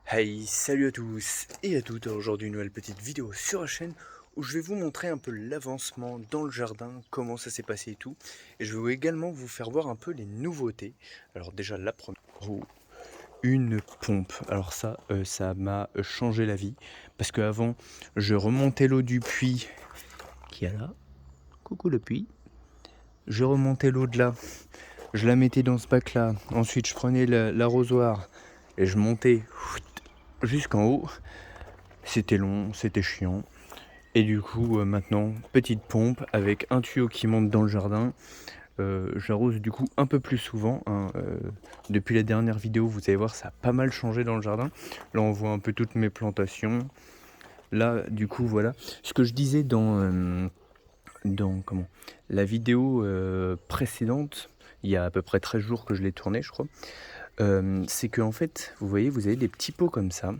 Hey, salut à tous et à toutes. Aujourd'hui, une nouvelle petite vidéo sur la chaîne où je vais vous montrer un peu l'avancement dans le jardin, comment ça s'est passé et tout. Et je vais également vous faire voir un peu les nouveautés. Alors déjà, la première, une pompe. Alors ça m'a changé la vie parce qu'avant, je remontais l'eau du puits qui est là. Coucou le puits. Je remontais l'eau de là, je la mettais dans ce bac là. Ensuite, je prenais l'arrosoir et je montais jusqu'en haut. C'était long, c'était chiant. Et du coup, maintenant, petite pompe avec un tuyau qui monte dans le jardin. J'arrose du coup un peu plus souvent, hein. Depuis la dernière vidéo, vous allez voir, ça a pas mal changé dans le jardin. Là, on voit un peu toutes mes plantations. Là, du coup, voilà. Ce que je disais dans la vidéo précédente, il y a à peu près 13 jours que je l'ai tournée, je crois. C'est que en fait, vous voyez, vous avez des petits pots comme ça.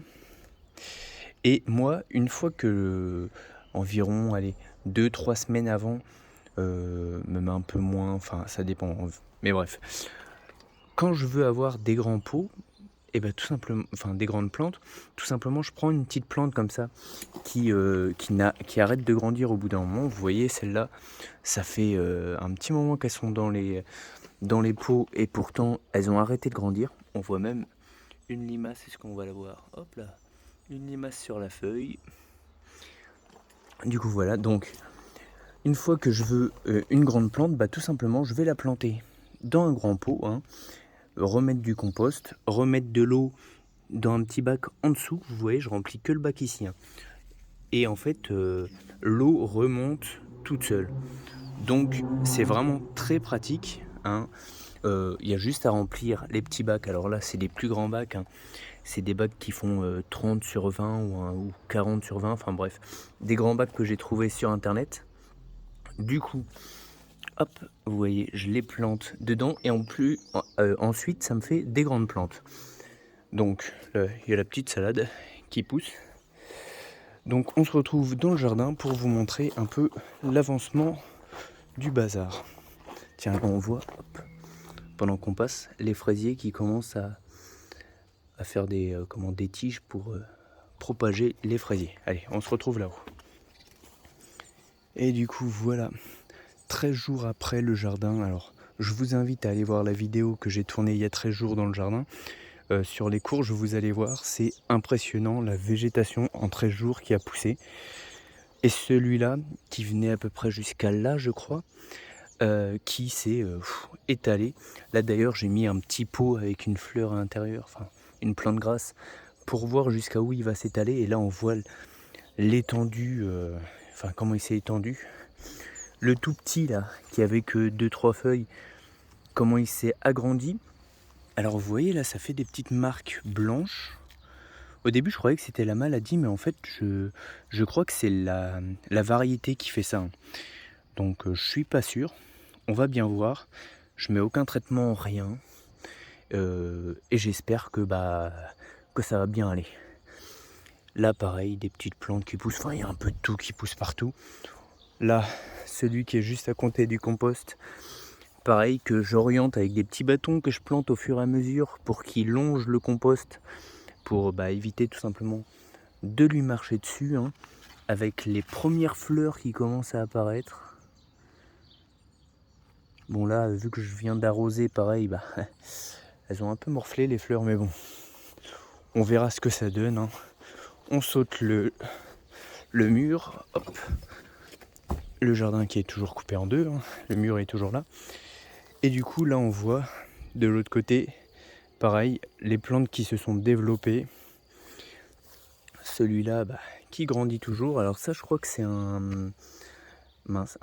Et moi, une fois que environ, allez, 2-3 semaines avant, même un peu moins, enfin ça dépend. Mais bref, quand je veux avoir des grands pots, et ben tout simplement, enfin des grandes plantes, tout simplement je prends une petite plante comme ça qui arrête de grandir au bout d'un moment. Vous voyez celle-là, ça fait un petit moment qu'elles sont dans les pots et pourtant elles ont arrêté de grandir. On voit même une limace, est-ce qu'on va la voir? Hop là, une limace sur la feuille. Du coup voilà, donc une fois que je veux une grande plante, bah tout simplement je vais la planter dans un grand pot, hein, remettre du compost, remettre de l'eau dans un petit bac en dessous. Vous voyez, je remplis que le bac ici, hein. Et en fait, l'eau remonte toute seule. Donc c'est vraiment très pratique, hein. Il y a juste à remplir les petits bacs. Alors là, c'est des plus grands bacs, hein. C'est des bacs qui font 30 sur 20 ou 40 sur 20, enfin bref. Des grands bacs que j'ai trouvés sur internet. Du coup, hop, vous voyez, je les plante dedans et ensuite ça me fait des grandes plantes. Donc là, il y a la petite salade qui pousse. Donc on se retrouve dans le jardin pour vous montrer un peu l'avancement du bazar. Tiens, là on voit, hop, pendant qu'on passe, les fraisiers qui commencent à faire des tiges pour propager les fraisiers. Allez, on se retrouve là-haut. Et du coup, voilà, 13 jours après le jardin. Alors, je vous invite à aller voir la vidéo que j'ai tournée il y a 13 jours dans le jardin. Sur les courges, vous allez voir, c'est impressionnant la végétation en 13 jours qui a poussé. Et celui-là, qui venait à peu près jusqu'à là, je crois, qui s'est étalé. Là d'ailleurs, j'ai mis un petit pot avec une fleur à l'intérieur, enfin une plante grasse, pour voir jusqu'à où il va s'étaler. Et là, on voit l'étendue, enfin comment il s'est étendu. Le tout petit là, qui avait que 2-3 feuilles, comment il s'est agrandi. Alors vous voyez là, ça fait des petites marques blanches. Au début, je croyais que c'était la maladie, mais en fait, je crois que c'est la variété qui fait ça, hein. Donc je suis pas sûr. On va bien voir. Je mets aucun traitement, rien. Et j'espère que ça va bien aller. Là, pareil, des petites plantes qui poussent. Enfin, il y a un peu de tout qui pousse partout. Là, celui qui est juste à côté du compost, pareil, que j'oriente avec des petits bâtons que je plante au fur et à mesure pour qu'il longe le compost, pour éviter tout simplement de lui marcher dessus, hein, avec les premières fleurs qui commencent à apparaître. Bon là, vu que je viens d'arroser, pareil, elles ont un peu morflé les fleurs, mais bon, on verra ce que ça donne, hein. On saute le mur, hop, le jardin qui est toujours coupé en deux, hein. Le mur est toujours là. Et du coup là on voit de l'autre côté, pareil, les plantes qui se sont développées. Celui-là qui grandit toujours. Alors ça je crois que c'est un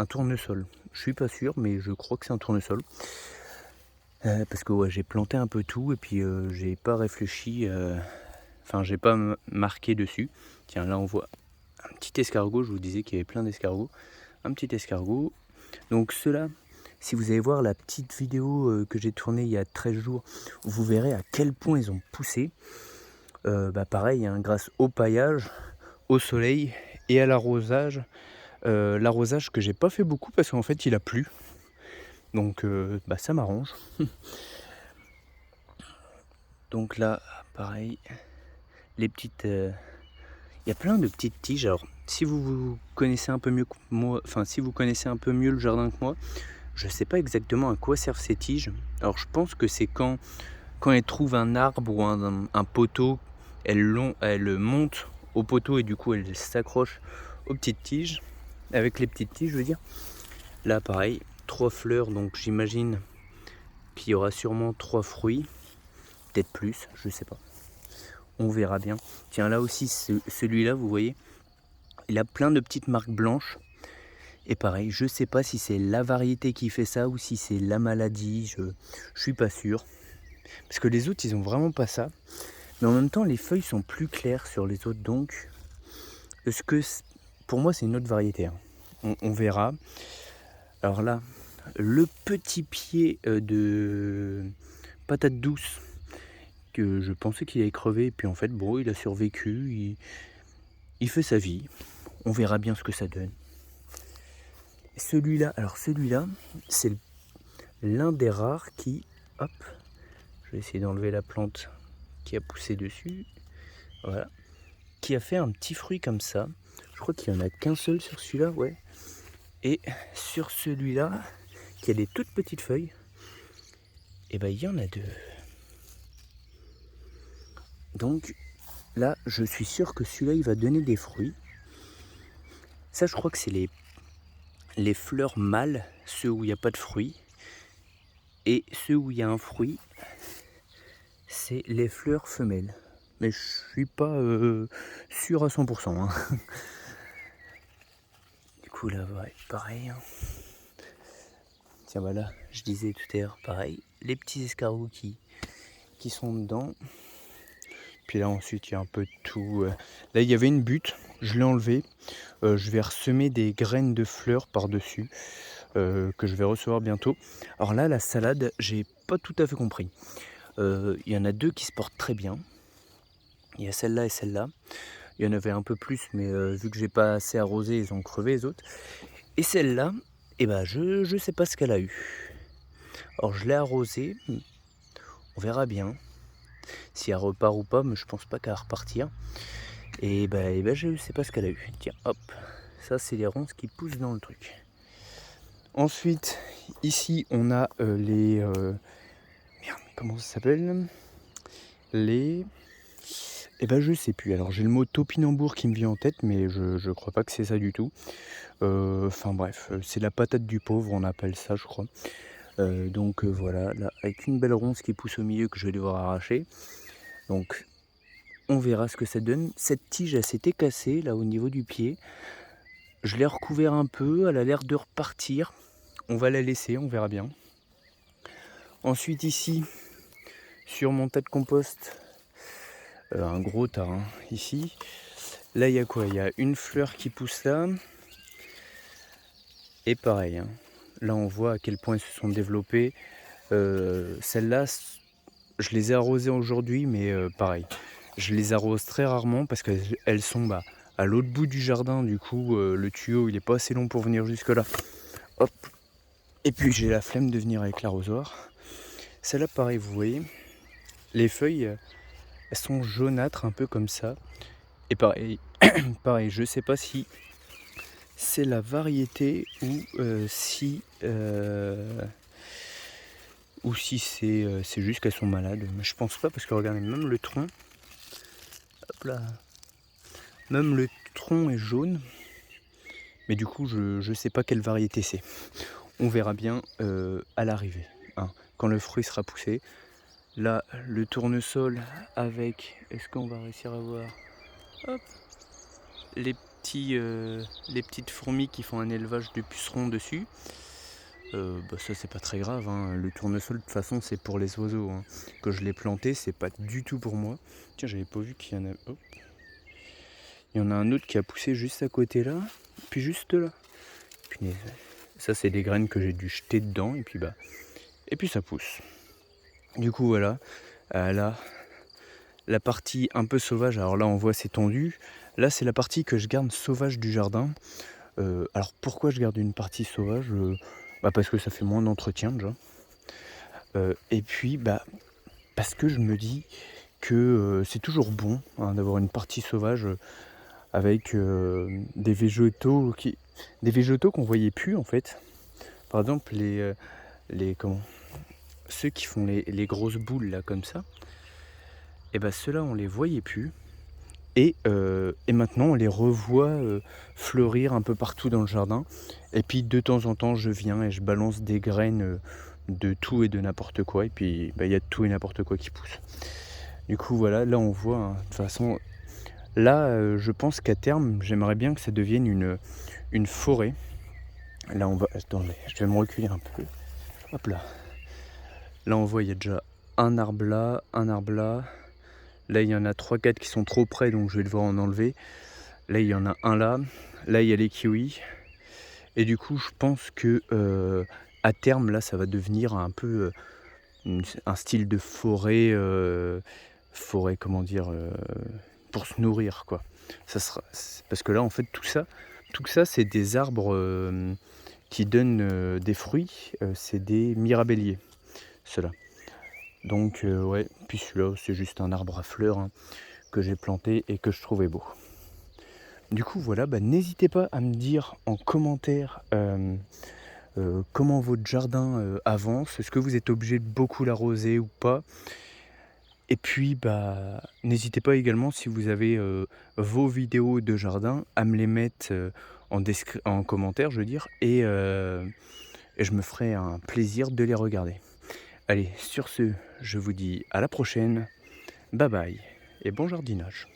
tournesol. Je suis pas sûr mais je crois que c'est un tournesol. Parce que ouais, j'ai planté un peu tout et puis j'ai pas réfléchi, enfin j'ai pas marqué dessus. Tiens là on voit un petit escargot, je vous disais qu'il y avait plein d'escargots. Un petit escargot. Donc ceux-là, si vous allez voir la petite vidéo que j'ai tournée il y a 13 jours, vous verrez à quel point ils ont poussé. Pareil, hein, grâce au paillage, au soleil et à l'arrosage. L'arrosage que j'ai pas fait beaucoup parce qu'en fait il a plu. Donc ça m'arrange. Donc là, pareil, les petites... Il y a plein de petites tiges. Alors, si vous connaissez un peu mieux que moi, enfin, si vous connaissez un peu mieux le jardin que moi, je ne sais pas exactement à quoi servent ces tiges. Alors, je pense que c'est quand elles trouvent un arbre ou un poteau, elles montent au poteau et du coup, elles s'accrochent aux petites tiges. Avec les petites tiges, je veux dire. Là, pareil, 3 fleurs, donc j'imagine qu'il y aura sûrement 3 fruits. Peut-être plus, je sais pas. On verra bien. Tiens, là aussi, celui-là, vous voyez, il a plein de petites marques blanches. Et pareil, je sais pas si c'est la variété qui fait ça ou si c'est la maladie, je suis pas sûr. Parce que les autres, ils ont vraiment pas ça. Mais en même temps, les feuilles sont plus claires sur les autres, donc pour moi, c'est une autre variété, hein. On verra. Alors là, le petit pied de patate douce, que je pensais qu'il allait crever, et puis en fait, bon, il a survécu, il fait sa vie. On verra bien ce que ça donne. Celui-là, c'est l'un des rares qui, hop, je vais essayer d'enlever la plante qui a poussé dessus, voilà, qui a fait un petit fruit comme ça. Je crois qu'il n'y en a qu'un seul sur celui-là, ouais. Et sur celui-là, qui a des toutes petites feuilles, et ben il y en a 2. Donc là, je suis sûr que celui-là, il va donner des fruits. Ça, je crois que c'est les fleurs mâles, ceux où il n'y a pas de fruits. Et ceux où il y a un fruit, c'est les fleurs femelles. Mais je suis pas sûr à 100%. Hein. Du coup, là, ouais, pareil. Hein. Tiens, voilà, je disais tout à l'heure, pareil. Les petits escargots qui sont dedans. Puis là, ensuite, il y a un peu de tout. Là, il y avait une butte, je l'ai enlevée. Je vais ressemer des graines de fleurs par-dessus. Que je vais recevoir bientôt. Alors là, la salade, j'ai pas tout à fait compris. Il y en a 2 qui se portent très bien. Il y a celle-là et celle-là. Il y en avait un peu plus, mais vu que j'ai pas assez arrosé, ils ont crevé les autres. Et celle-là, eh ben, je sais pas ce qu'elle a eu. Alors je l'ai arrosée. On verra bien si elle repart ou pas, mais je pense pas qu'elle va repartir. Et ben, je sais pas ce qu'elle a eu. Tiens, hop. Ça, c'est les ronces qui poussent dans le truc. Ensuite, ici, on a les... Merde, comment ça s'appelle? Les... Eh ben je sais plus. Alors j'ai le mot topinambour qui me vient en tête, mais je crois pas que c'est ça du tout. Enfin bref, c'est la patate du pauvre, on appelle ça, je crois. Donc voilà, là, avec une belle ronce qui pousse au milieu que je vais devoir arracher. Donc on verra ce que ça donne. Cette tige, elle s'était cassée là au niveau du pied. Je l'ai recouvert un peu, elle a l'air de repartir. On va la laisser, on verra bien. Ensuite ici, sur mon tas de compost, un gros tas hein, ici. Là il y a quoi? Il y a une fleur qui pousse là. Et pareil, hein, là on voit à quel point elles se sont développées. Celles-là, je les ai arrosées aujourd'hui, mais pareil. Je les arrose très rarement parce qu'elles sont à l'autre bout du jardin. Du coup, le tuyau il est pas assez long pour venir jusque là. Hop. Et puis j'ai la flemme de venir avec l'arrosoir. Celle-là, pareil, vous voyez, les feuilles, elles sont jaunâtres un peu comme ça. Et pareil, pareil, je sais pas si c'est la variété ou si c'est juste qu'elles sont malades. Mais je pense pas parce que regardez, même le tronc, hop là, même le tronc est jaune. Mais du coup, je sais pas quelle variété c'est. On verra bien à l'arrivée, hein, quand le fruit sera poussé. Là, le tournesol avec, est-ce qu'on va réussir à voir, hop, les petites fourmis qui font un élevage de pucerons dessus. Ça c'est pas très grave, hein. Le tournesol de toute façon c'est pour les oiseaux, hein. Que je l'ai planté, c'est pas du tout pour moi. Tiens, j'avais pas vu qu'il y en a. Hop. Il y en a un autre qui a poussé juste à côté là, puis juste là. Punaise. Ça c'est des graines que j'ai dû jeter dedans et puis ça pousse. Du coup voilà, là la partie un peu sauvage, alors là on voit c'est tendu. Là c'est la partie que je garde sauvage du jardin. Alors pourquoi je garde une partie sauvage? Parce que ça fait moins d'entretien déjà. Et puis parce que je me dis que c'est toujours bon hein, d'avoir une partie sauvage avec des végétaux qu'on voyait plus en fait. Par exemple ceux qui font les grosses boules là comme ça, et ben ceux-là on les voyait plus. Et maintenant on les revoit fleurir un peu partout dans le jardin. Et puis de temps en temps je viens et je balance des graines de tout et de n'importe quoi. Et puis il y a de tout et n'importe quoi qui pousse. Du coup voilà, là on voit hein, de toute façon. Là je pense qu'à terme j'aimerais bien que ça devienne une forêt. Là on va. Attendez, je vais me reculer un peu. Hop là. Là on voit il y a déjà un arbre là, un arbre là. Là il y en a 3-4 qui sont trop près donc je vais devoir en enlever. Là il y en a un là. Là il y a les kiwis. Et du coup je pense que à terme là ça va devenir un peu un style de forêt. Forêt comment dire pour se nourrir quoi. Parce que là en fait tout ça c'est des arbres qui donnent des fruits. C'est des mirabelliers ceux-là. Donc ouais, puis celui-là c'est juste un arbre à fleurs hein, que j'ai planté et que je trouvais beau. Du coup voilà, n'hésitez pas à me dire en commentaire comment votre jardin avance. Est-ce que vous êtes obligé de beaucoup l'arroser ou pas? Et puis n'hésitez pas également si vous avez vos vidéos de jardin à me les mettre en commentaire je veux dire. Et je me ferai un plaisir de les regarder. Allez, sur ce, je vous dis à la prochaine, bye bye et bon jardinage.